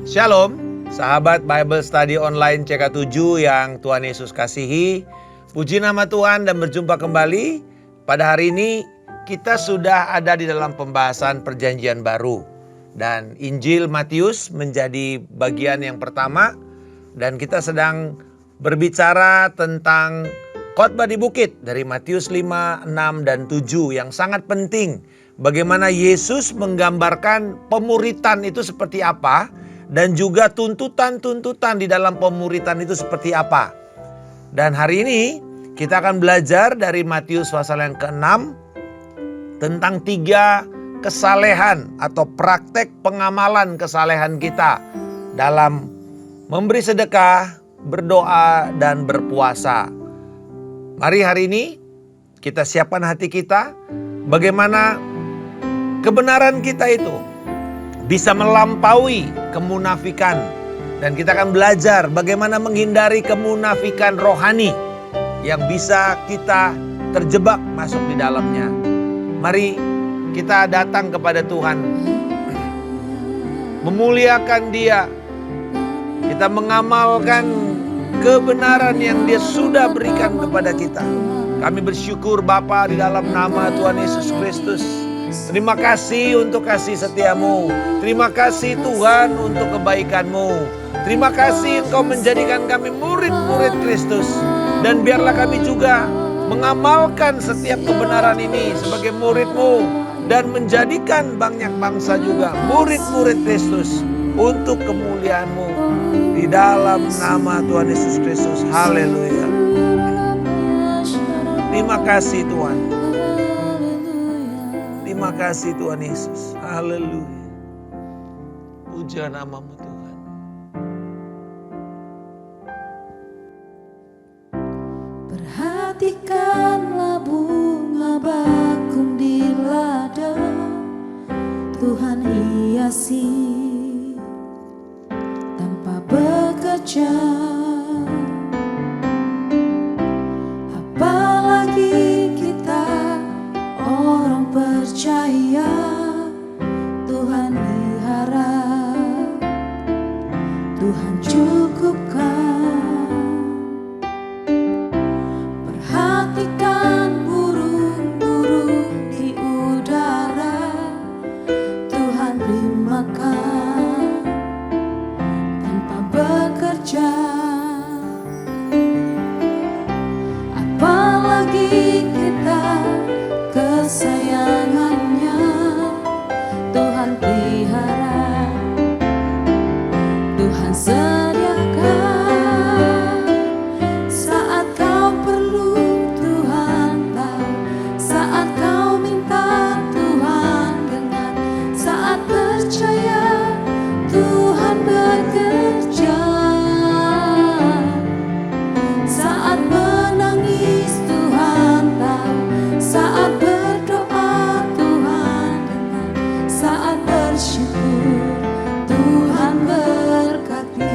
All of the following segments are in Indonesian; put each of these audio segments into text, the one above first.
Shalom, sahabat Bible Study Online CK7 yang Tuhan Yesus kasihi. Puji nama Tuhan dan berjumpa kembali. Pada hari ini kita sudah ada di dalam pembahasan perjanjian baru. Dan Injil Matius menjadi bagian yang pertama. Dan kita sedang berbicara tentang khotbah di bukit dari Matius 5, 6, dan 7 yang sangat penting. Bagaimana Yesus menggambarkan pemuritan itu seperti apa. Dan juga tuntutan-tuntutan di dalam pemuritan itu seperti apa. Dan hari ini kita akan belajar dari Matius pasal yang ke-6 tentang 3 kesalehan atau praktek pengamalan kesalehan kita dalam memberi sedekah, berdoa, dan berpuasa. Mari hari ini kita siapkan hati kita bagaimana kebenaran kita itu bisa melampaui kemunafikan. Dan kita akan belajar bagaimana menghindari kemunafikan rohani yang bisa kita terjebak masuk di dalamnya. Mari kita datang kepada Tuhan, memuliakan Dia. Kita mengamalkan kebenaran yang Dia sudah berikan kepada kita. Kami bersyukur Bapa di dalam nama Tuhan Yesus Kristus. Terima kasih untuk kasih setiamu. Terima kasih Tuhan untuk kebaikanmu. Terima kasih Engkau menjadikan kami murid-murid Kristus. Dan biarlah kami juga mengamalkan setiap kebenaran ini sebagai murid-Mu. Dan menjadikan banyak bangsa juga murid-murid Kristus untuk kemuliaan-Mu. Di dalam nama Tuhan Yesus Kristus. Haleluya. Terima kasih Tuhan. Terima kasih Tuhan Yesus. Haleluya. Puja nama-Mu Tuhan. Perhatikanlah bunga bakung di ladang, Tuhan hiasi tanpa bekerja. Apalagi kita orang percaya, Tuhan pelihara, Tuhan cukupkan. Perhatikan burung-burung di udara, Tuhan beri makan tanpa bekerja. Apalagi kita kesayangannya, Tuhan pelihara, Tuhan sediakan. Saat kau perlu Tuhan tahu, saat kau minta Tuhan dengar, saat percaya Tuhan bekerja, saat menangis Tuhan tahu, saat berdoa Tuhan dengar, saat bersyukur Tuhan berkati.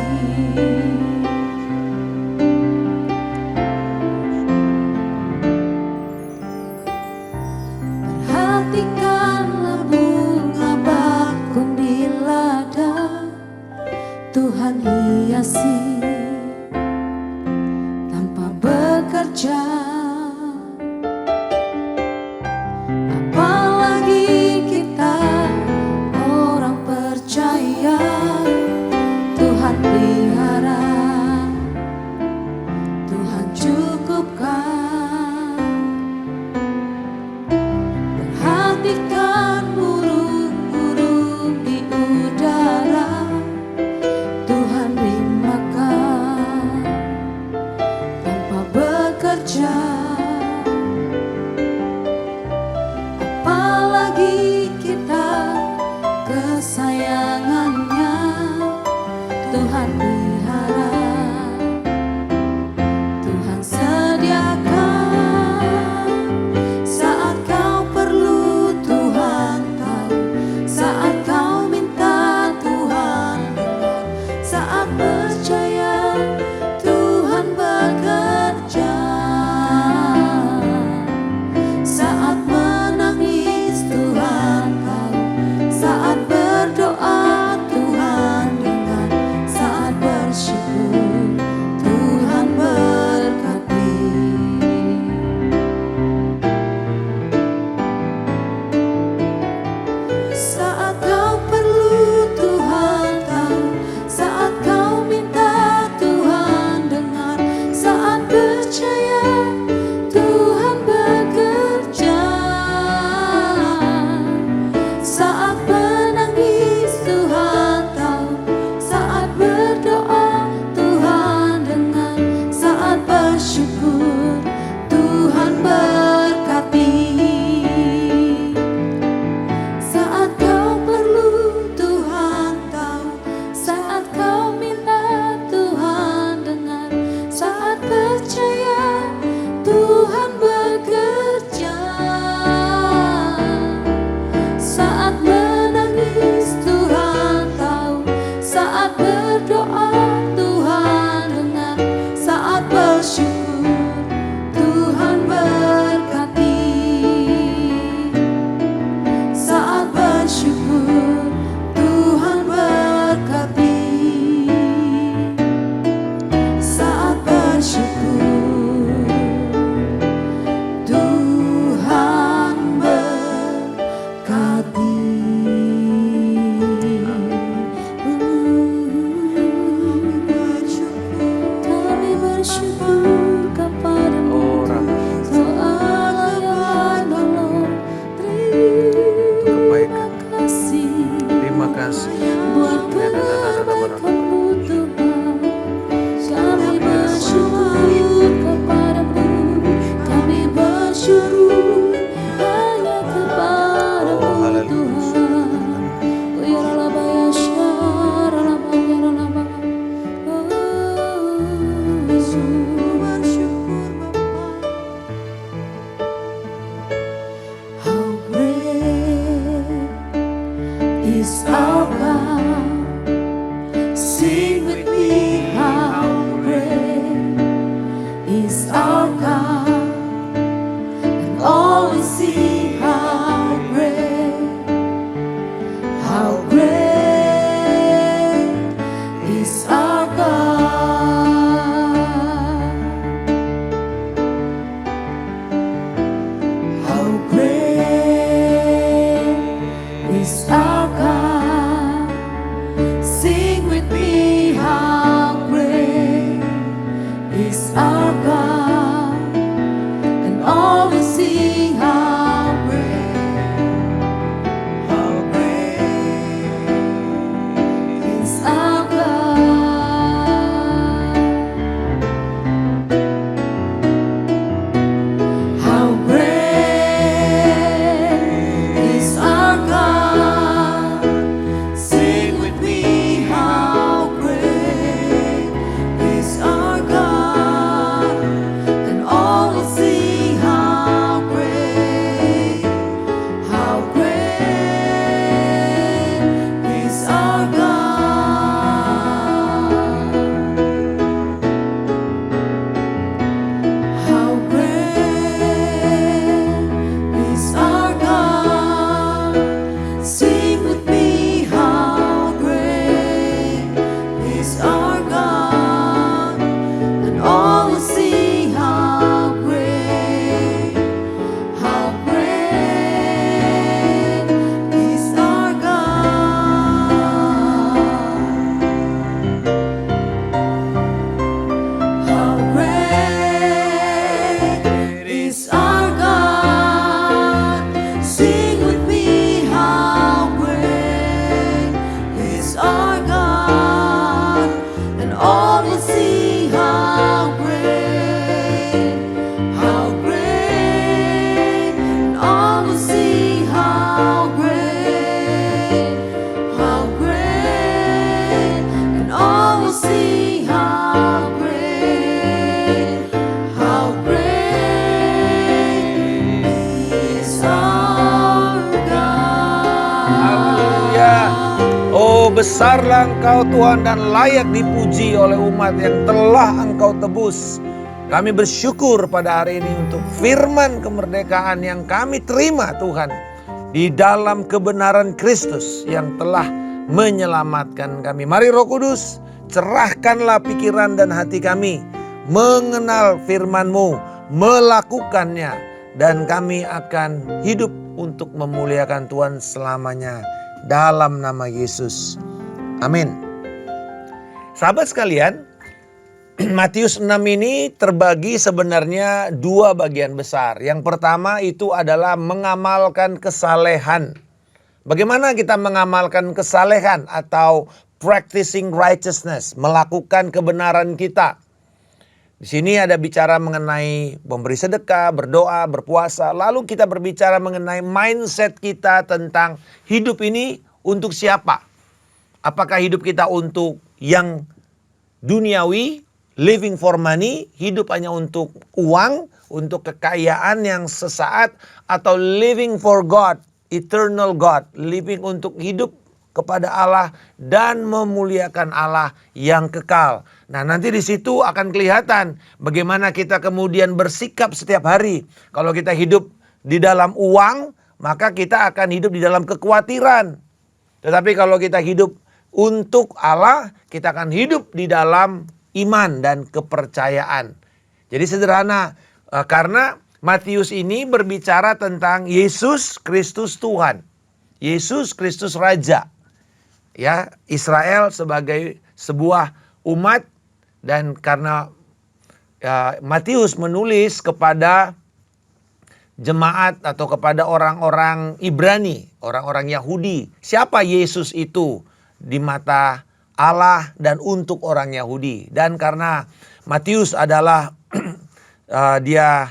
Perhatikanlah bunga bakung di ladang, Tuhan hiasi tanpa bekerja. Apalagi kita orang percaya, Tuhan pelihara, Tuhan cukupkan. Perhatikan burung-burung di udara, Tuhan beri makan tanpa bekerja. Apalagi kita kesayangannya, Tuhan pelihara, Tuhan sediakan. Saat kau perlu Tuhan tahu, saat kau minta Tuhan dengar, saat percaya Tuhan bekerja, saat menangis Tuhan tahu, saat berdoa Tuhan dengar, buat kebaikan-Mu Tuhan. Kami bersyukur kepadamu, kami bersyukur hanya kepadamu Tuhan. Oh ya Rabba ya Syarabba ya Rabba. Bersyukur Bapa. How great is our God. Sing with me, how great is our God. And all will see how great is our God. How great is our God. Sing with me, how great is our God. And all will see how great is our God. How great is our God. Sing with me, how great is our God. And all will see how great is our God. How great is our God. Sing with me, how great is our God. And all will see how great is our God. How great is our God. Sing with me, how great is our God. And all will see how great, and all will see how great, and all will see how great is our God. Haleluya. Oh, besarlah Engkau Tuhan dan layak dipuji oleh umat yang telah Engkau tebus. Kami bersyukur pada hari ini untuk firman kemerdekaan yang kami terima Tuhan. Di dalam kebenaran Kristus yang telah menyelamatkan kami. Mari Roh Kudus, cerahkanlah pikiran dan hati kami. Mengenal firman-Mu, melakukannya. Dan kami akan hidup untuk memuliakan Tuhan selamanya. Dalam nama Yesus. Amin. Sahabat sekalian, Matius 6 ini terbagi sebenarnya dua bagian besar. Yang pertama itu adalah mengamalkan kesalehan. Bagaimana kita mengamalkan kesalehan atau practicing righteousness, melakukan kebenaran kita. Di sini ada bicara mengenai memberi sedekah, berdoa, berpuasa. Lalu kita berbicara mengenai mindset kita tentang hidup ini untuk siapa? Apakah hidup kita untuk yang duniawi, living for money, hidup hanya untuk uang, untuk kekayaan yang sesaat, atau living for God, eternal God, living untuk hidup kepada Allah dan memuliakan Allah yang kekal. Nah, nanti di situ akan kelihatan bagaimana kita kemudian bersikap setiap hari. Kalau kita hidup di dalam uang, maka kita akan hidup di dalam kekhawatiran. Tetapi kalau kita hidup untuk Allah, kita akan hidup di dalam iman dan kepercayaan. Jadi sederhana, karena Matius ini berbicara tentang Yesus Kristus Tuhan. Yesus Kristus Raja. Ya, Israel sebagai sebuah umat, dan karena Matius menulis kepada jemaat atau kepada orang-orang Ibrani, orang-orang Yahudi. Siapa Yesus itu? di mata Allah dan untuk orang Yahudi. Dan karena Matius adalah dia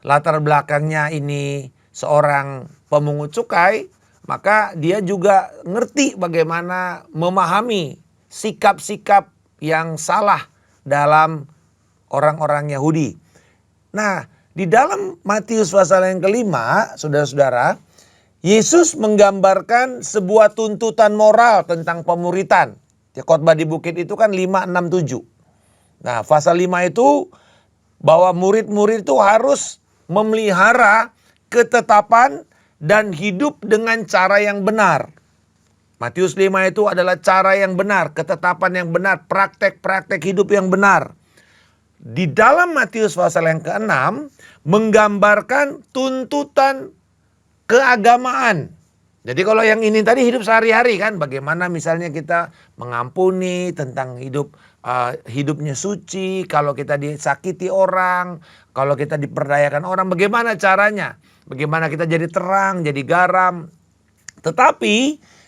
latar belakangnya ini seorang pemungut cukai, maka dia juga ngerti bagaimana memahami sikap-sikap yang salah dalam orang-orang Yahudi. Nah, di dalam Matius pasal yang kelima, saudara-saudara, Yesus menggambarkan sebuah tuntutan moral tentang pemuritan. Khotbah di bukit itu kan 5, 6, 7. Nah, pasal 5 itu bahwa murid-murid itu harus memelihara ketetapan dan hidup dengan cara yang benar. Matius 5 itu adalah cara yang benar, ketetapan yang benar, praktek-praktek hidup yang benar. Di dalam Matius pasal yang ke-6 menggambarkan tuntutan keagamaan. Jadi kalau yang ini tadi hidup sehari-hari kan, bagaimana misalnya kita mengampuni tentang hidupnya suci, kalau kita disakiti orang, kalau kita diperdayakan orang, bagaimana caranya? Bagaimana kita jadi terang, jadi garam. Tetapi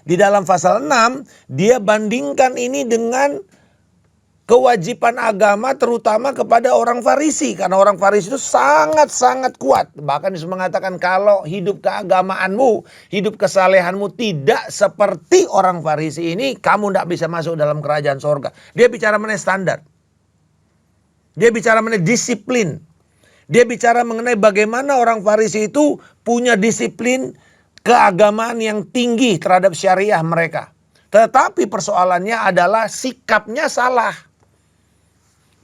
di dalam pasal 6 dia bandingkan ini dengan kewajiban agama terutama kepada orang Farisi. Karena orang Farisi itu sangat-sangat kuat. Bahkan Yesus mengatakan kalau hidup keagamaanmu, hidup kesalehanmu tidak seperti orang Farisi ini, kamu tidak bisa masuk dalam kerajaan sorga. Dia bicara mengenai standar. Dia bicara mengenai disiplin. Dia bicara mengenai bagaimana orang Farisi itu punya disiplin keagamaan yang tinggi terhadap syariah mereka. Tetapi persoalannya adalah sikapnya salah.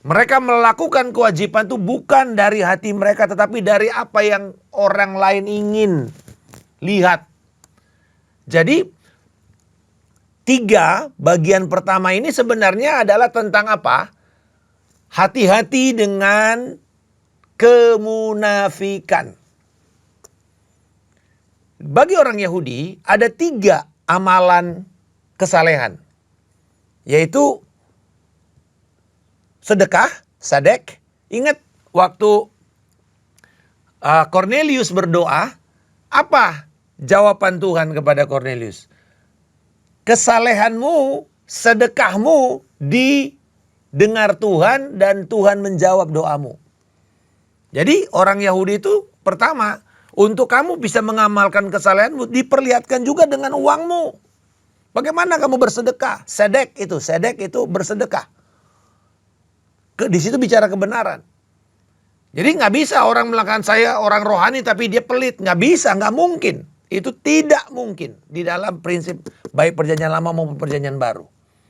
Mereka melakukan kewajiban itu bukan dari hati mereka, tetapi dari apa yang orang lain ingin lihat. Jadi 3 bagian pertama ini sebenarnya adalah tentang apa? Hati-hati dengan kemunafikan. Bagi orang Yahudi ada 3 amalan kesalehan, yaitu sedekah, sadek. Ingat waktu Cornelius berdoa, apa jawaban Tuhan kepada Cornelius? Kesalehanmu, sedekahmu didengar Tuhan dan Tuhan menjawab doamu. Jadi orang Yahudi itu pertama, untuk kamu bisa mengamalkan kesalehanmu diperlihatkan juga dengan uangmu. Bagaimana kamu bersedekah? Sedek itu bersedekah. Di situ bicara kebenaran. Jadi nggak bisa orang melakukan saya orang rohani tapi dia pelit. Nggak bisa, nggak mungkin. Itu tidak mungkin di dalam prinsip baik perjanjian lama maupun perjanjian baru.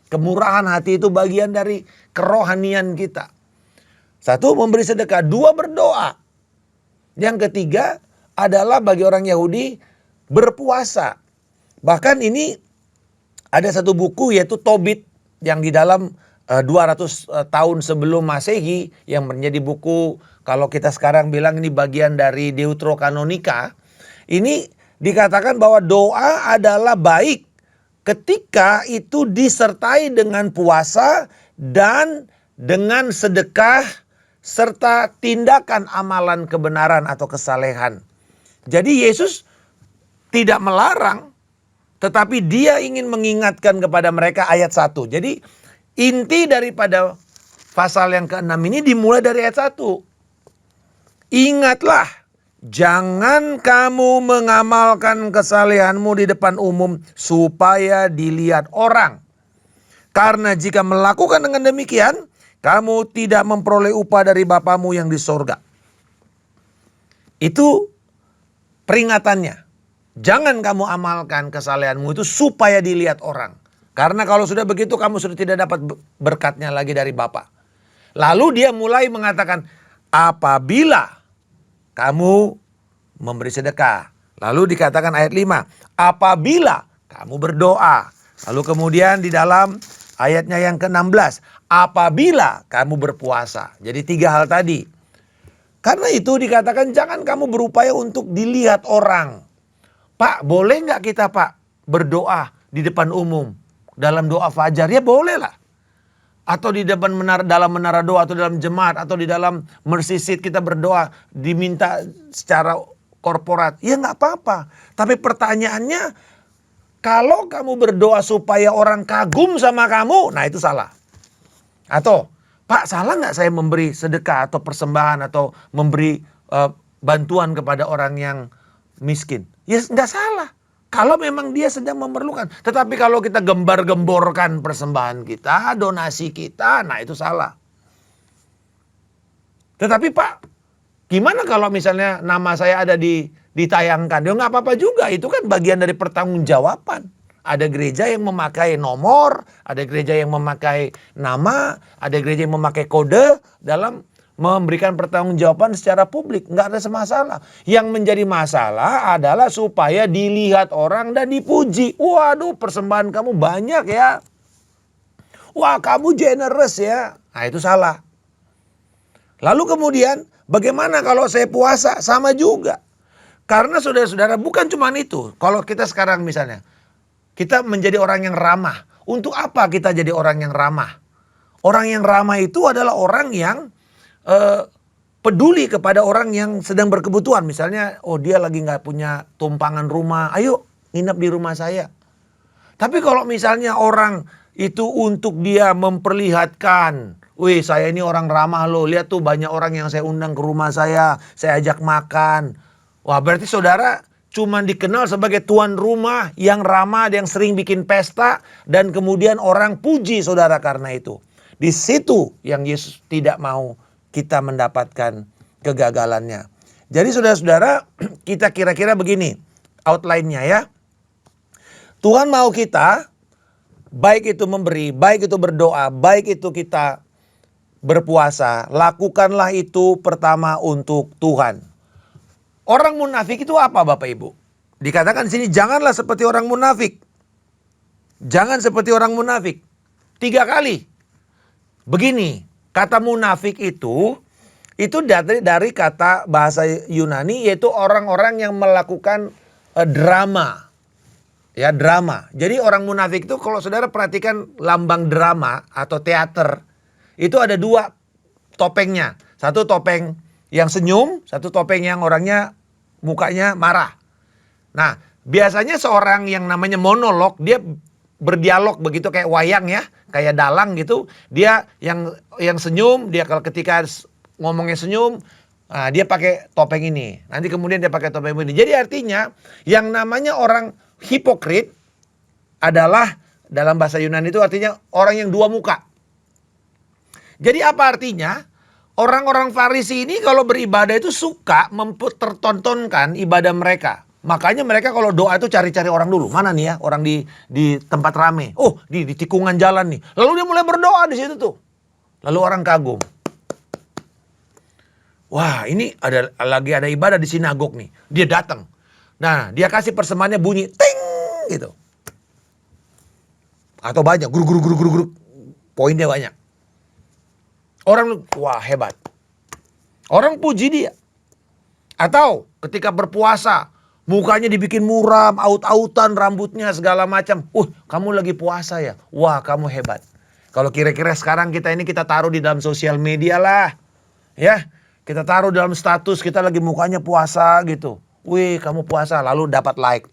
Kemurahan hati itu bagian dari kerohanian kita. 1, memberi sedekah. 2, berdoa. Yang ketiga adalah bagi orang Yahudi berpuasa. Bahkan ini ada satu buku yaitu Tobit yang di dalam 200 tahun sebelum Masehi yang menjadi buku, kalau kita sekarang bilang ini bagian dari Deuterokanonika. Ini dikatakan bahwa doa adalah baik ketika itu disertai dengan puasa dan dengan sedekah serta tindakan amalan kebenaran atau kesalehan. Jadi Yesus tidak melarang, tetapi dia ingin mengingatkan kepada mereka ayat 1. Jadi inti daripada pasal yang ke-6 ini dimulai dari ayat 1. Ingatlah, jangan kamu mengamalkan kesalehanmu di depan umum supaya dilihat orang. Karena jika melakukan dengan demikian, kamu tidak memperoleh upah dari Bapamu yang di sorga. Itu peringatannya. Jangan kamu amalkan kesalehanmu itu supaya dilihat orang. Karena kalau sudah begitu kamu sudah tidak dapat berkatnya lagi dari Bapa. Lalu dia mulai mengatakan, apabila kamu memberi sedekah. Lalu dikatakan ayat 5, apabila kamu berdoa. Lalu kemudian di dalam ayatnya yang ke-16, apabila kamu berpuasa. Jadi 3 hal tadi. Karena itu dikatakan jangan kamu berupaya untuk dilihat orang. Pak, boleh nggak kita Pak berdoa di depan umum? Dalam doa fajar, ya boleh lah. Atau di depan dalam menara doa, atau dalam jemaat, atau di dalam mercy seat kita berdoa, diminta secara korporat. Ya nggak apa-apa. Tapi pertanyaannya, Kalau kamu berdoa supaya orang kagum sama kamu, nah itu salah. Atau, Pak, salah nggak saya memberi sedekah atau persembahan atau memberi bantuan kepada orang yang miskin? Ya nggak salah. Kalau memang dia sedang memerlukan. Tetapi kalau kita gembar-gemborkan persembahan kita, donasi kita, nah itu salah. Tetapi Pak, gimana kalau misalnya nama saya ada ditayangkan? Ya nggak apa-apa juga, itu kan bagian dari pertanggungjawaban. Ada gereja yang memakai nomor, ada gereja yang memakai nama, ada gereja yang memakai kode dalam memberikan pertanggungjawaban secara publik. Nggak ada masalah. Yang menjadi masalah adalah supaya dilihat orang dan dipuji. Waduh, persembahan kamu banyak ya. Wah, kamu generous ya. Nah, itu salah. Lalu kemudian bagaimana kalau saya puasa? Sama juga. Karena saudara-saudara bukan cuma itu. Kalau kita sekarang misalnya, kita menjadi orang yang ramah. Untuk apa kita jadi orang yang ramah? Orang yang ramah itu adalah orang yang peduli kepada orang yang sedang berkebutuhan. Misalnya, oh dia lagi gak punya tumpangan rumah. Ayo nginep di rumah saya. Tapi kalau misalnya orang itu untuk dia memperlihatkan, wih saya ini orang ramah loh, lihat tuh banyak orang yang saya undang ke rumah saya ajak makan. Wah berarti saudara cuma dikenal sebagai tuan rumah yang ramah, yang sering bikin pesta, dan kemudian orang puji saudara karena itu. Di situ yang Yesus tidak mau kita mendapatkan kegagalannya. Jadi saudara-saudara, kita kira-kira begini outline-nya ya. Tuhan mau kita, baik itu memberi, baik itu berdoa, baik itu kita berpuasa, lakukanlah itu pertama untuk Tuhan. Orang munafik itu apa Bapak Ibu? Dikatakan di sini janganlah seperti orang munafik. Jangan seperti orang munafik. 3 kali. Begini, kata munafik itu dari kata bahasa Yunani, yaitu orang-orang yang melakukan drama. Ya, drama. Jadi orang munafik itu kalau saudara perhatikan lambang drama atau teater, itu ada 2 topengnya. Satu topeng yang senyum, satu topeng yang orangnya mukanya marah. Nah, biasanya seorang yang namanya monolog, dia berdialog begitu kayak wayang ya, kayak dalang gitu. Dia yang senyum, dia kalau ketika ngomongnya senyum, dia pakai topeng ini. Nanti kemudian dia pakai topeng ini. Jadi artinya yang namanya orang hipokrit adalah dalam bahasa Yunani itu artinya orang yang 2 muka. Jadi apa artinya? Orang-orang Farisi ini kalau beribadah itu suka mempertontonkan ibadah mereka. Makanya mereka kalau doa itu cari-cari orang dulu. Mana nih ya orang di tempat rame. Oh di tikungan jalan nih. Lalu dia mulai berdoa di situ tuh. Lalu orang kagum. Wah ini lagi ada ibadah di sinagog nih. Dia datang. Nah dia kasih persembahannya bunyi. Ting gitu. Atau banyak. Guru. Poinnya banyak. Orang, wah hebat. Orang puji dia. Atau ketika berpuasa, mukanya dibikin muram, aut-autan, rambutnya segala macam. Kamu lagi puasa ya? Wah kamu hebat. Kalau kira-kira sekarang kita taruh di dalam sosial media lah. Ya, kita taruh dalam status kita lagi mukanya puasa gitu. Wih kamu puasa, lalu dapat like.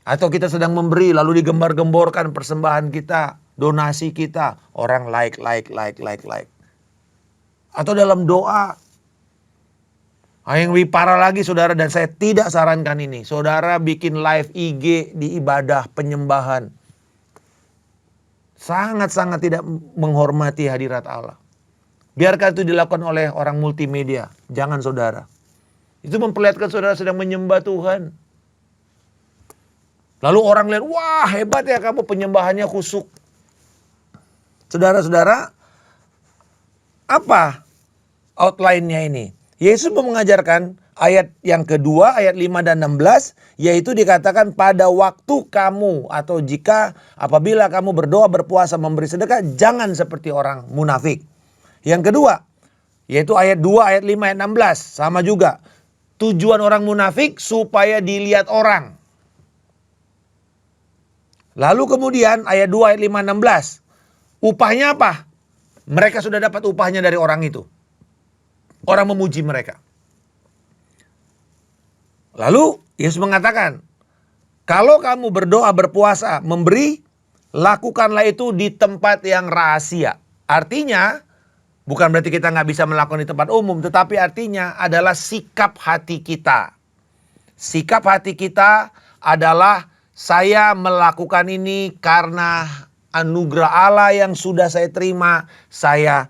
Atau kita sedang memberi, lalu digembar-gemborkan persembahan kita, donasi kita, orang like. Atau dalam doa. Yang lebih parah lagi saudara, dan saya tidak sarankan ini. Saudara bikin live IG di ibadah penyembahan. Sangat-sangat tidak menghormati hadirat Allah. Biarkan itu dilakukan oleh orang multimedia. Jangan saudara. Itu memperlihatkan saudara sedang menyembah Tuhan. Lalu orang lihat, wah hebat ya kamu penyembahannya khusyuk. Saudara-saudara, apa outline-nya ini? Yesus mengajarkan ayat yang kedua, ayat 5 dan 16, yaitu dikatakan pada waktu kamu atau apabila kamu berdoa, berpuasa, memberi sedekah, jangan seperti orang munafik. Yang kedua, yaitu ayat 2, ayat 5, ayat 16, sama juga. Tujuan orang munafik supaya dilihat orang. Lalu kemudian ayat 2 ayat 5 16. Upahnya apa? Mereka sudah dapat upahnya dari orang itu. Orang memuji mereka. Lalu Yesus mengatakan, kalau kamu berdoa, berpuasa, memberi, lakukanlah itu di tempat yang rahasia. Artinya, bukan berarti kita nggak bisa melakukan di tempat umum, tetapi artinya adalah sikap hati kita. Sikap hati kita adalah saya melakukan ini karena anugerah Allah yang sudah saya terima. Saya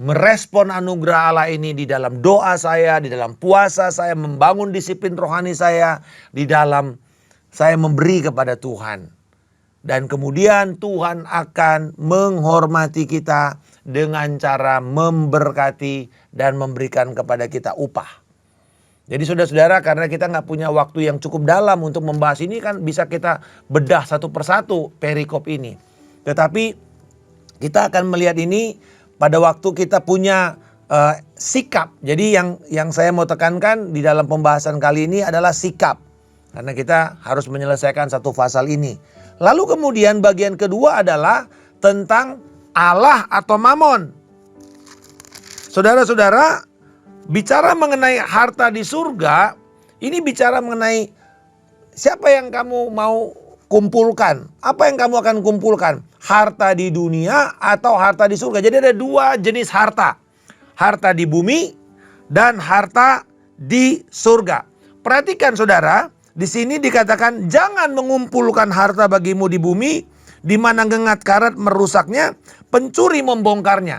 merespon anugerah Allah ini di dalam doa saya, di dalam puasa saya, membangun disiplin rohani saya, di dalam saya memberi kepada Tuhan. Dan kemudian Tuhan akan menghormati kita dengan cara memberkati dan memberikan kepada kita upah. Jadi saudara-saudara, karena kita nggak punya waktu yang cukup dalam untuk membahas ini, kan bisa kita bedah satu persatu perikop ini. Tetapi kita akan melihat ini pada waktu kita punya sikap. Jadi yang saya mau tekankan di dalam pembahasan kali ini adalah sikap. Karena kita harus menyelesaikan satu pasal ini. Lalu kemudian bagian kedua adalah tentang Allah atau mamon. Saudara-saudara, bicara mengenai harta di surga, ini bicara mengenai siapa yang kamu mau kumpulkan. Apa yang kamu akan kumpulkan? Harta di dunia atau harta di surga. Jadi ada dua jenis harta. Harta di bumi dan harta di surga. Perhatikan saudara, di sini dikatakan jangan mengumpulkan harta bagimu di bumi, di mana gengat karat merusaknya, pencuri membongkarnya.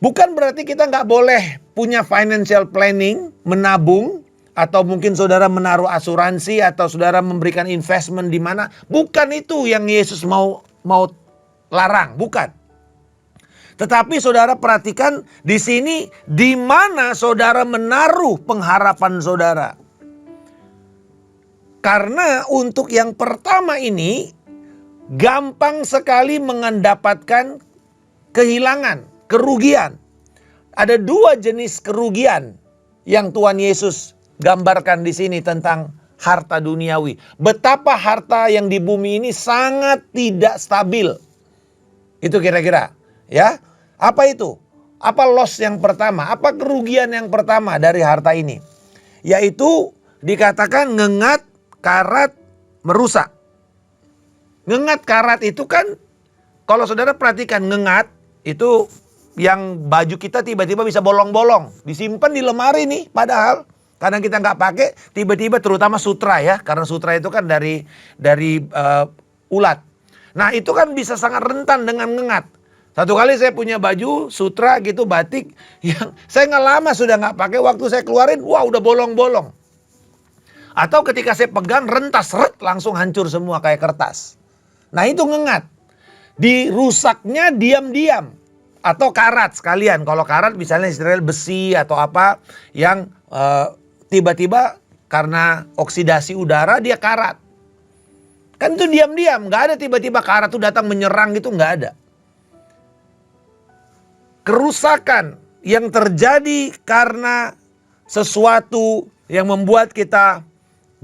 Bukan berarti kita nggak boleh punya financial planning, menabung, atau mungkin saudara menaruh asuransi, atau saudara memberikan investment di mana. Bukan itu yang Yesus mau larang, bukan. Tetapi saudara perhatikan di sini di mana saudara menaruh pengharapan saudara. Karena untuk yang pertama ini gampang sekali mendapatkan kehilangan, kerugian. Ada dua jenis kerugian yang Tuhan Yesus gambarkan di sini tentang harta duniawi. Betapa harta yang di bumi ini sangat tidak stabil. Itu kira-kira, ya. Apa itu? Apa loss yang pertama? Apa kerugian yang pertama dari harta ini? Yaitu dikatakan ngengat, karat, merusak. Ngengat karat itu kan, kalau saudara perhatikan ngengat itu yang baju kita tiba-tiba bisa bolong-bolong. Disimpan di lemari nih, padahal kadang kita nggak pakai, tiba-tiba terutama sutra ya. Karena sutra itu kan dari ulat. Nah itu kan bisa sangat rentan dengan ngengat. Satu kali saya punya baju sutra gitu, batik, yang saya nggak lama sudah nggak pakai, waktu saya keluarin, wah udah bolong-bolong. Atau ketika saya pegang rentas, langsung hancur semua kayak kertas. Nah itu ngengat. Dirusaknya diam-diam. Atau karat sekalian. Kalau karat misalnya istilahnya besi atau apa yang tiba-tiba karena oksidasi udara dia karat. Kan itu diam-diam. Gak ada tiba-tiba karat itu datang menyerang gitu, gak ada. Kerusakan yang terjadi karena sesuatu yang membuat kita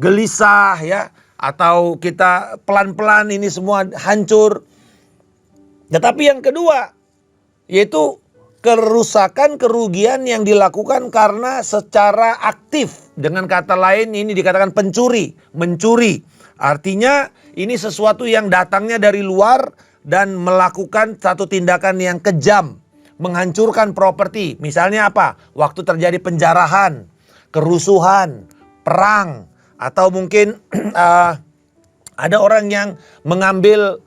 gelisah ya, atau kita pelan-pelan ini semua hancur. Tetapi yang kedua yaitu kerusakan, kerugian yang dilakukan karena secara aktif. Dengan kata lain ini dikatakan pencuri, mencuri. Artinya ini sesuatu yang datangnya dari luar dan melakukan satu tindakan yang kejam, menghancurkan properti. Misalnya apa? Waktu terjadi penjarahan, kerusuhan, perang, atau mungkin ada orang yang mengambil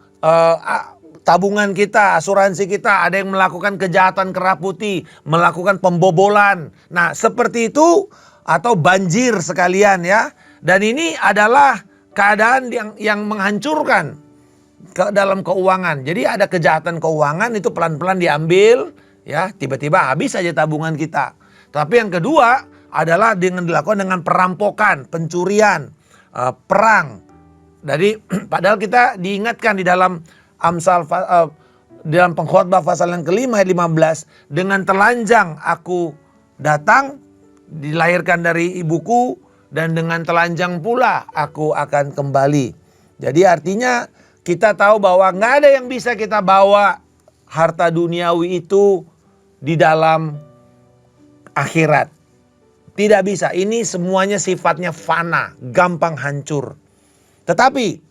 tabungan kita, asuransi kita, ada yang melakukan kejahatan keraputi, melakukan pembobolan. Nah, seperti itu, atau banjir sekalian ya. Dan ini adalah keadaan yang menghancurkan ke dalam keuangan. Jadi ada kejahatan keuangan itu pelan-pelan diambil ya, tiba-tiba habis saja tabungan kita. Tapi yang kedua adalah dilakukan dengan perampokan, pencurian, perang. Jadi padahal kita diingatkan di dalam Amsal dalam Pengkhotbah pasal yang kelima ayat 15, dengan telanjang aku datang, dilahirkan dari ibuku, dan dengan telanjang pula aku akan kembali. Jadi artinya kita tahu bahwa nggak ada yang bisa kita bawa harta duniawi itu di dalam akhirat. Tidak bisa. Ini semuanya sifatnya fana, gampang hancur. Tetapi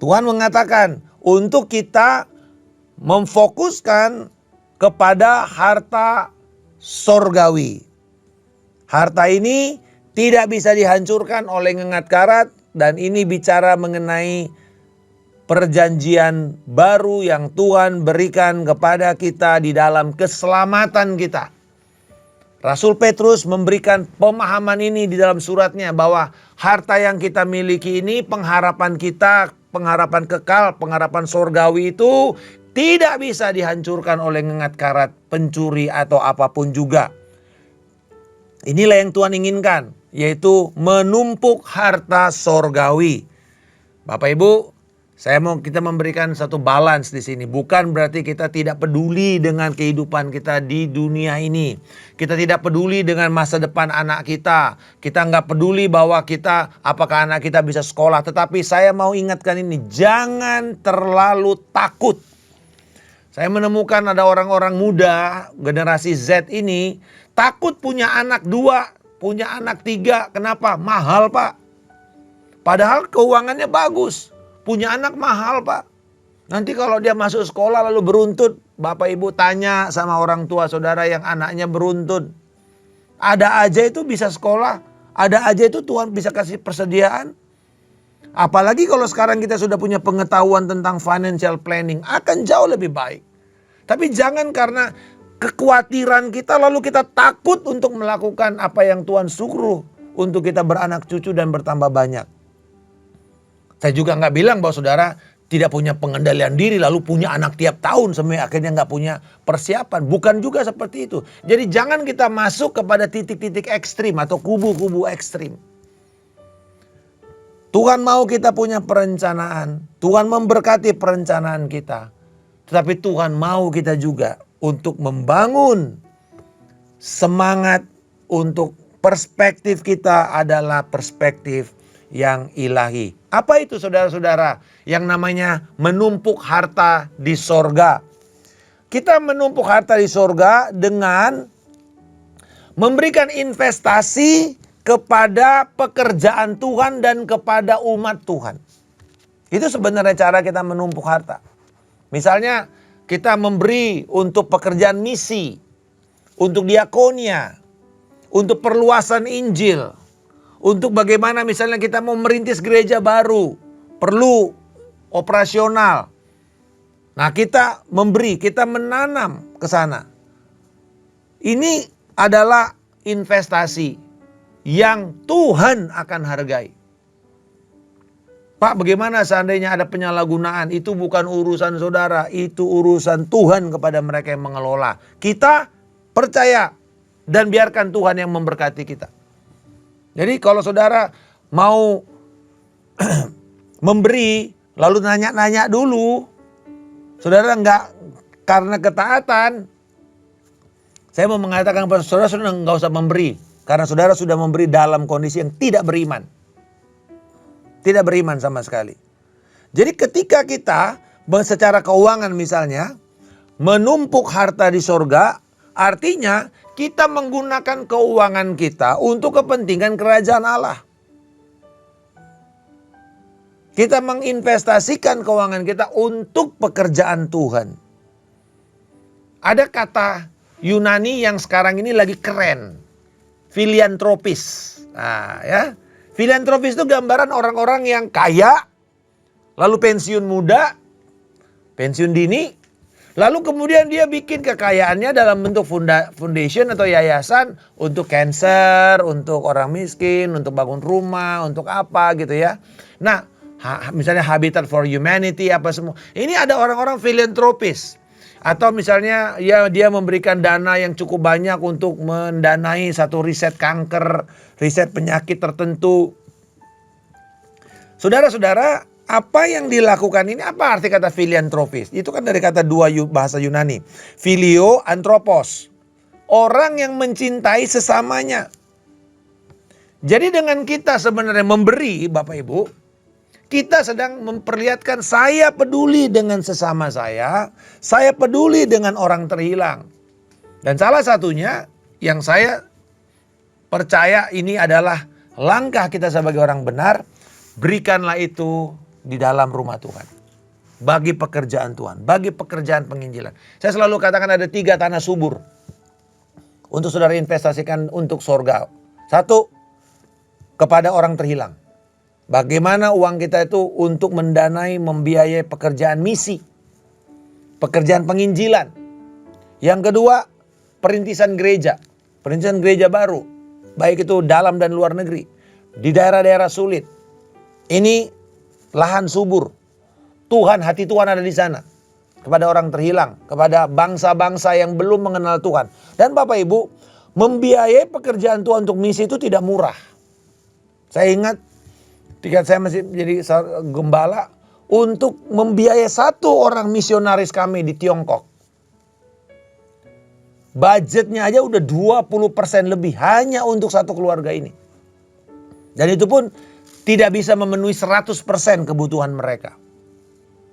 Tuhan mengatakan untuk kita memfokuskan kepada harta sorgawi. Harta ini tidak bisa dihancurkan oleh ngengat karat, dan ini bicara mengenai perjanjian baru yang Tuhan berikan kepada kita di dalam keselamatan kita. Rasul Petrus memberikan pemahaman ini di dalam suratnya bahwa harta yang kita miliki ini, pengharapan kita, pengharapan kekal, pengharapan sorgawi itu tidak bisa dihancurkan oleh ngengat karat, pencuri atau apapun juga. Inilah yang Tuhan inginkan, yaitu menumpuk harta sorgawi. Bapak Ibu, kita memberikan satu balance di sini. Bukan berarti kita tidak peduli dengan kehidupan kita di dunia ini. Kita tidak peduli dengan masa depan anak kita. Kita nggak peduli bahwa apakah anak kita bisa sekolah. Tetapi saya mau ingatkan ini, jangan terlalu takut. Saya menemukan ada orang-orang muda, generasi Z ini, takut punya anak 2, punya anak 3. Kenapa? Mahal, Pak. Padahal keuangannya bagus. Punya anak mahal, Pak. Nanti kalau dia masuk sekolah lalu beruntut, Bapak Ibu tanya sama orang tua saudara yang anaknya beruntut. Ada aja itu bisa sekolah. Ada aja itu Tuhan bisa kasih persediaan. Apalagi kalau sekarang kita sudah punya pengetahuan tentang financial planning, akan jauh lebih baik. Tapi jangan karena kekhawatiran kita lalu kita takut untuk melakukan apa yang Tuhan suruh untuk kita beranak cucu dan bertambah banyak. Saya juga nggak bilang bahwa saudara tidak punya pengendalian diri lalu punya anak tiap tahun sampai akhirnya nggak punya persiapan. Bukan juga seperti itu. Jadi jangan kita masuk kepada titik-titik ekstrim atau kubu-kubu ekstrim. Tuhan mau kita punya perencanaan. Tuhan memberkati perencanaan kita. Tetapi Tuhan mau kita juga untuk membangun semangat, untuk perspektif kita adalah perspektif yang ilahi. Apa itu saudara-saudara yang namanya menumpuk harta di sorga? Kita menumpuk harta di sorga dengan memberikan investasi kepada pekerjaan Tuhan dan kepada umat Tuhan. Itu sebenarnya cara kita menumpuk harta. Misalnya kita memberi untuk pekerjaan misi, untuk diakonia, untuk perluasan Injil, untuk bagaimana misalnya kita mau merintis gereja baru, perlu operasional. Nah, kita memberi, kita menanam ke sana. Ini adalah investasi yang Tuhan akan hargai. Pak, bagaimana seandainya ada penyalahgunaan? Itu bukan urusan saudara, itu urusan Tuhan kepada mereka yang mengelola. Kita percaya dan biarkan Tuhan yang memberkati kita. Jadi kalau saudara mau memberi, lalu nanya-nanya dulu. Saudara enggak karena ketaatan. Saya mau mengatakan kepada saudara enggak usah memberi. Karena saudara sudah memberi dalam kondisi yang tidak beriman. Tidak beriman sama sekali. Jadi ketika kita secara keuangan misalnya menumpuk harta di sorga, artinya kita menggunakan keuangan kita untuk kepentingan kerajaan Allah. Kita menginvestasikan keuangan kita untuk pekerjaan Tuhan. Ada kata Yunani yang sekarang ini lagi keren. Filiantropis. Nah, ya. Filiantropis itu gambaran orang-orang yang kaya, lalu pensiun muda, pensiun dini, lalu kemudian dia bikin kekayaannya dalam bentuk foundation atau yayasan untuk cancer, untuk orang miskin, untuk bangun rumah, untuk apa gitu ya. Nah, misalnya Habitat for Humanity apa semua. Ini ada orang-orang filiantropis. Atau misalnya ya dia memberikan dana yang cukup banyak untuk mendanai satu riset kanker, riset penyakit tertentu. Saudara-saudara, apa yang dilakukan ini, apa arti kata filiantropis? Itu kan dari kata dua bahasa Yunani. Filio, anthropos. Orang yang mencintai sesamanya. Jadi dengan kita sebenarnya memberi, Bapak Ibu, kita sedang memperlihatkan saya peduli dengan sesama saya peduli dengan orang terhilang. Dan salah satunya yang saya percaya ini adalah langkah kita sebagai orang benar, berikanlah itu di dalam rumah Tuhan. Bagi pekerjaan Tuhan, bagi pekerjaan penginjilan. Saya selalu katakan ada 3 tanah subur untuk saudara investasikan untuk sorga. 1, kepada orang terhilang. Bagaimana uang kita itu untuk mendanai, membiayai pekerjaan misi, pekerjaan penginjilan. Yang kedua, perintisan gereja baru, baik itu dalam dan luar negeri, di daerah-daerah sulit. Ini lahan subur. Hati Tuhan ada di sana. Kepada orang terhilang, kepada bangsa-bangsa yang belum mengenal Tuhan. Dan Bapak Ibu, membiayai pekerjaan Tuhan untuk misi itu tidak murah. Saya ingat ketika saya masih jadi gembala, untuk membiayai 1 orang misionaris kami di Tiongkok. Budgetnya aja udah 20% lebih hanya untuk 1 keluarga ini. Dan itu pun tidak bisa memenuhi 100% kebutuhan mereka.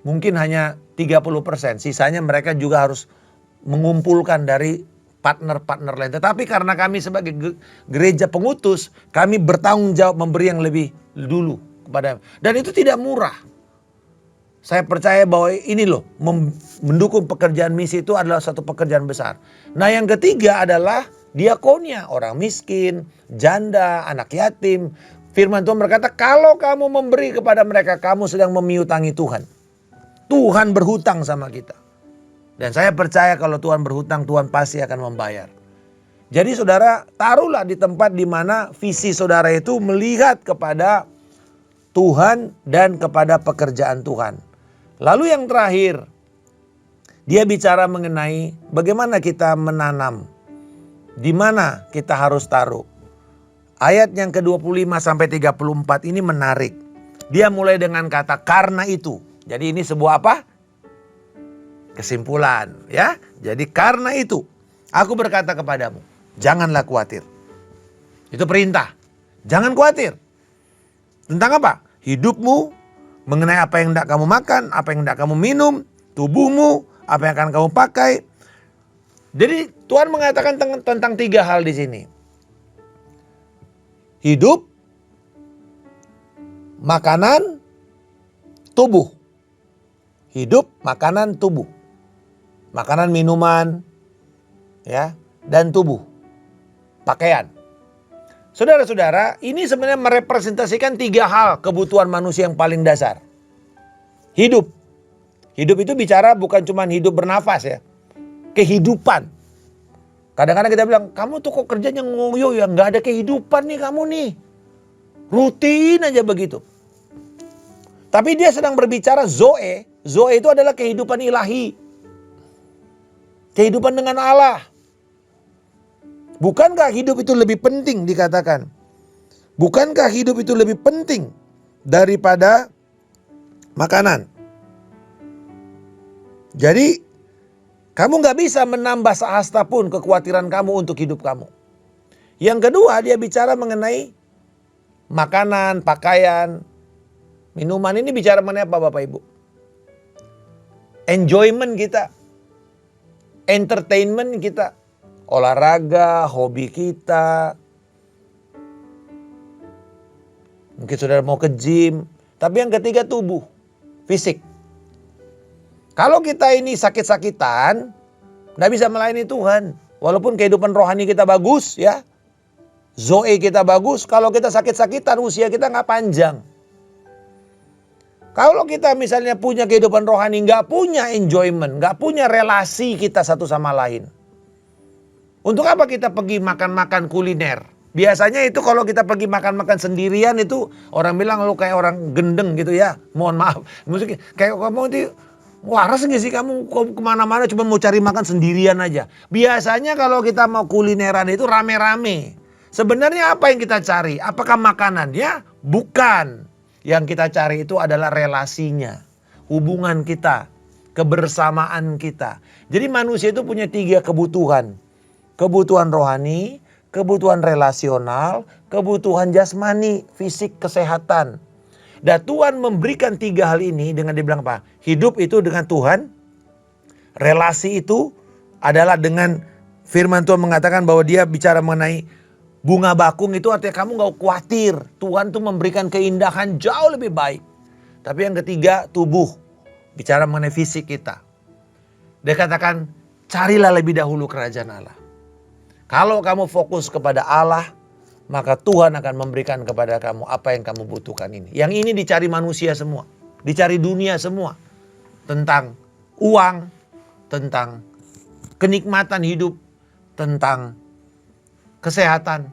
Mungkin hanya 30%, sisanya mereka juga harus mengumpulkan dari partner-partner lain. Tetapi karena kami sebagai gereja pengutus, kami bertanggung jawab memberi yang lebih dulu kepada. Dan itu tidak murah. Saya percaya bahwa ini loh, mendukung pekerjaan misi itu adalah satu pekerjaan besar. Nah yang ketiga adalah diakonia, orang miskin, janda, anak yatim. Firman Tuhan berkata, kalau kamu memberi kepada mereka, kamu sedang memiutangi Tuhan. Tuhan berhutang sama kita. Dan saya percaya kalau Tuhan berhutang, Tuhan pasti akan membayar. Jadi saudara, taruhlah di tempat di mana visi saudara itu melihat kepada Tuhan dan kepada pekerjaan Tuhan. Lalu yang terakhir, dia bicara mengenai bagaimana kita menanam. Di mana kita harus taruh. Ayat yang ke-25 sampai 34 ini menarik. Dia mulai dengan kata karena itu. Jadi ini sebuah apa? Kesimpulan, ya. Jadi karena itu aku berkata kepadamu, janganlah khawatir. Itu perintah. Jangan khawatir. Tentang apa? Hidupmu, mengenai apa yang hendak kamu makan, apa yang hendak kamu minum, tubuhmu, apa yang akan kamu pakai. Jadi Tuhan mengatakan tentang 3 hal di sini. Hidup, makanan, tubuh. Hidup, makanan, tubuh. Makanan, minuman, ya, dan tubuh. Pakaian. Saudara-saudara, ini sebenarnya merepresentasikan 3 hal kebutuhan manusia yang paling dasar. Hidup. Hidup itu bicara bukan cuma hidup bernafas ya. Kehidupan. Kadang-kadang kita bilang, kamu tuh kok kerjanya ngoyo ya, gak ada kehidupan nih kamu nih. Rutin aja begitu. Tapi dia sedang berbicara Zoe. Zoe itu adalah kehidupan ilahi. Kehidupan dengan Allah. Bukankah hidup itu lebih penting dikatakan? Bukankah hidup itu lebih penting daripada makanan? Jadi kamu gak bisa menambah sehasta pun kekhawatiran kamu untuk hidup kamu. Yang kedua dia bicara mengenai makanan, pakaian, minuman. Ini bicara mengenai apa Bapak Ibu? Enjoyment kita, entertainment kita, olahraga, hobi kita. Mungkin saudara mau ke gym. Tapi yang ketiga tubuh, fisik. Kalau kita ini sakit-sakitan, gak bisa melayani Tuhan. Walaupun kehidupan rohani kita bagus ya. Zoe kita bagus, kalau kita sakit-sakitan usia kita gak panjang. Kalau kita misalnya punya kehidupan rohani, gak punya enjoyment, gak punya relasi kita satu sama lain. Untuk apa kita pergi makan-makan kuliner? Biasanya itu kalau kita pergi makan-makan sendirian itu orang bilang lu kayak orang gendeng gitu ya. Mohon maaf. Maksudnya kayak kamu itu waras gak sih kamu kemana-mana cuma mau cari makan sendirian aja. Biasanya kalau kita mau kulineran itu rame-rame. Sebenarnya apa yang kita cari? Apakah makanannya? Bukan. Yang kita cari itu adalah relasinya, hubungan kita, kebersamaan kita. Jadi manusia itu punya 3 kebutuhan. Kebutuhan rohani, kebutuhan relasional, kebutuhan jasmani, fisik, kesehatan. Dan Tuhan memberikan 3 hal ini dengan dibilang apa? Hidup itu dengan Tuhan. Relasi itu adalah dengan firman Tuhan mengatakan bahwa dia bicara mengenai Bunga bakung itu artinya kamu gak khawatir. Tuhan tuh memberikan keindahan jauh lebih baik. Tapi yang ketiga, tubuh. Bicara mengenai fisik kita. Dia katakan, carilah lebih dahulu kerajaan Allah. Kalau kamu fokus kepada Allah, maka Tuhan akan memberikan kepada kamu apa yang kamu butuhkan ini. Yang ini dicari manusia semua. Dicari dunia semua. Tentang uang, tentang kenikmatan hidup, tentang kesehatan.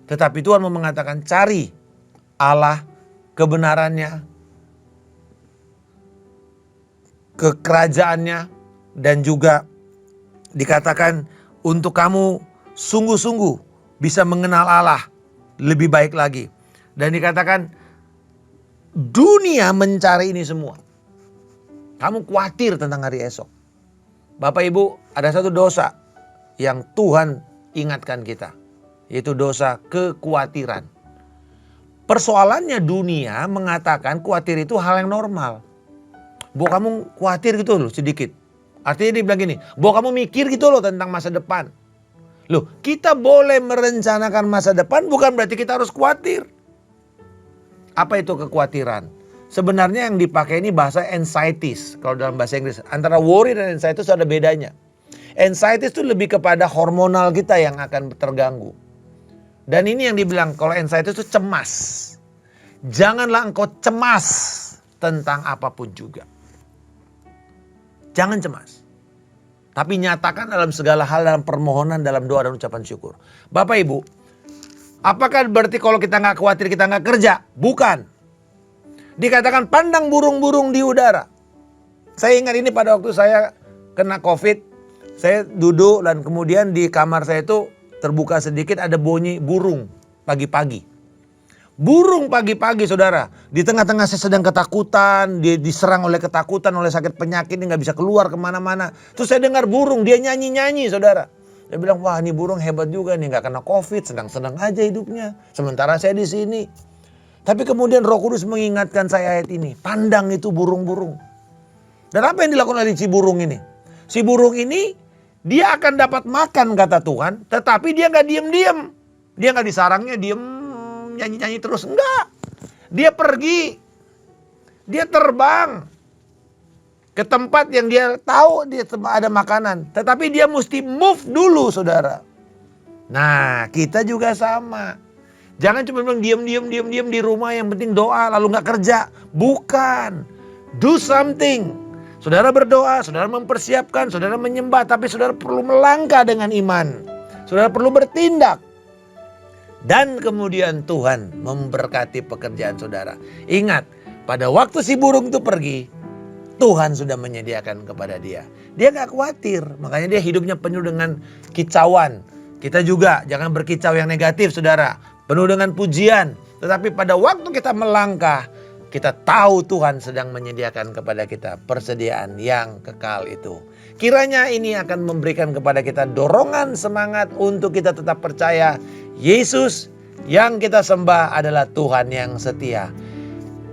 Tetapi Tuhan mau mengatakan cari Allah, kebenarannya, kekerajaannya, dan juga dikatakan untuk kamu sungguh-sungguh bisa mengenal Allah lebih baik lagi. Dan dikatakan dunia mencari ini semua. Kamu khawatir tentang hari esok. Bapak Ibu, ada satu dosa yang Tuhan ingatkan kita. Yaitu dosa kekhawatiran. Persoalannya dunia mengatakan khawatir itu hal yang normal. Bahwa kamu khawatir gitu loh sedikit. Artinya dia bilang gini, bahwa kamu mikir gitu loh tentang masa depan. Loh, kita boleh merencanakan masa depan bukan berarti kita harus khawatir. Apa itu kekhawatiran? Sebenarnya yang dipakai ini bahasa anxieties kalau dalam bahasa Inggris. Antara worry dan anxieties ada bedanya. Anxieties itu lebih kepada hormonal kita yang akan terganggu. Dan ini yang dibilang kalau anxieties itu cemas. Janganlah engkau cemas tentang apapun juga. Jangan cemas. Tapi nyatakan dalam segala hal, dalam permohonan, dalam doa dan ucapan syukur. Bapak Ibu, apakah berarti kalau kita gak khawatir kita gak kerja? Bukan. Dikatakan pandang burung-burung di udara. Saya ingat ini pada waktu saya kena COVID. Saya duduk dan kemudian di kamar saya itu terbuka sedikit ada bunyi burung pagi-pagi. Burung pagi-pagi saudara. Di tengah-tengah saya sedang ketakutan. Dia diserang oleh ketakutan, oleh sakit penyakit. Dia gak bisa keluar kemana-mana. Terus saya dengar burung, dia nyanyi-nyanyi saudara. Dia bilang, wah ini burung hebat juga nih. Gak kena COVID, sedang-sedang aja hidupnya. Sementara saya di sini. Tapi kemudian Roh Kudus mengingatkan saya ayat ini. Pandang itu burung-burung. Dan apa yang dilakukan oleh si burung ini? Si burung ini dia akan dapat makan kata Tuhan. Tetapi dia gak diem-diem. Dia gak di sarangnya diem nyanyi-nyanyi terus. Enggak. Dia pergi. Dia terbang. Ke tempat yang dia tahu dia ada makanan. Tetapi dia mesti move dulu saudara. Nah kita juga sama. Jangan cuma bilang diam di rumah yang penting doa lalu gak kerja. Bukan. Do something. Saudara berdoa, saudara mempersiapkan, saudara menyembah. Tapi saudara perlu melangkah dengan iman. Saudara perlu bertindak. Dan kemudian Tuhan memberkati pekerjaan saudara. Ingat, pada waktu si burung itu pergi, Tuhan sudah menyediakan kepada dia. Dia gak khawatir, makanya dia hidupnya penuh dengan kicauan. Kita juga jangan berkicau yang negatif saudara. Penuh dengan pujian. Tetapi pada waktu kita melangkah, kita tahu Tuhan sedang menyediakan kepada kita persediaan yang kekal itu. Kiranya ini akan memberikan kepada kita dorongan semangat untuk kita tetap percaya Yesus yang kita sembah adalah Tuhan yang setia.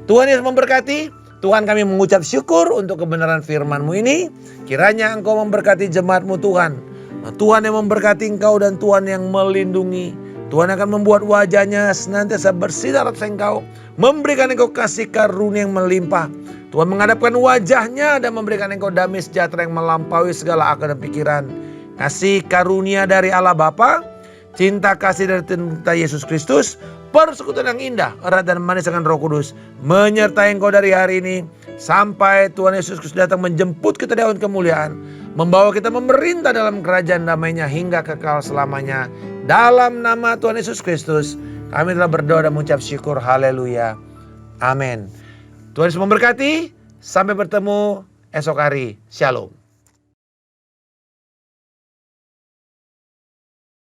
Tuhan Yesus memberkati. Tuhan kami mengucap syukur untuk kebenaran firman-Mu ini. Kiranya Engkau memberkati jemaat-Mu Tuhan. Tuhan yang memberkati Engkau dan Tuhan yang melindungi. Tuhan akan membuat wajahnya senantiasa bersinar atas Engkau. Memberikan Engkau kasih karunia yang melimpah. Tuhan menghadapkan wajahnya dan memberikan Engkau damai sejahtera yang melampaui segala akal dan pikiran. Kasih karunia dari Allah Bapa. Cinta kasih dari cinta Yesus Kristus. Persekutuan yang indah, erat dan manis dengan Roh Kudus. Menyertai Engkau dari hari ini. Sampai Tuhan Yesus Kristus datang menjemput kita daun kemuliaan. Membawa kita memerintah dalam kerajaan damai-Nya hingga kekal selamanya. Dalam nama Tuhan Yesus Kristus, kami telah berdoa dan mengucap syukur. Haleluya. Amin. Tuhan Yesus memberkati. Sampai bertemu esok hari. Shalom.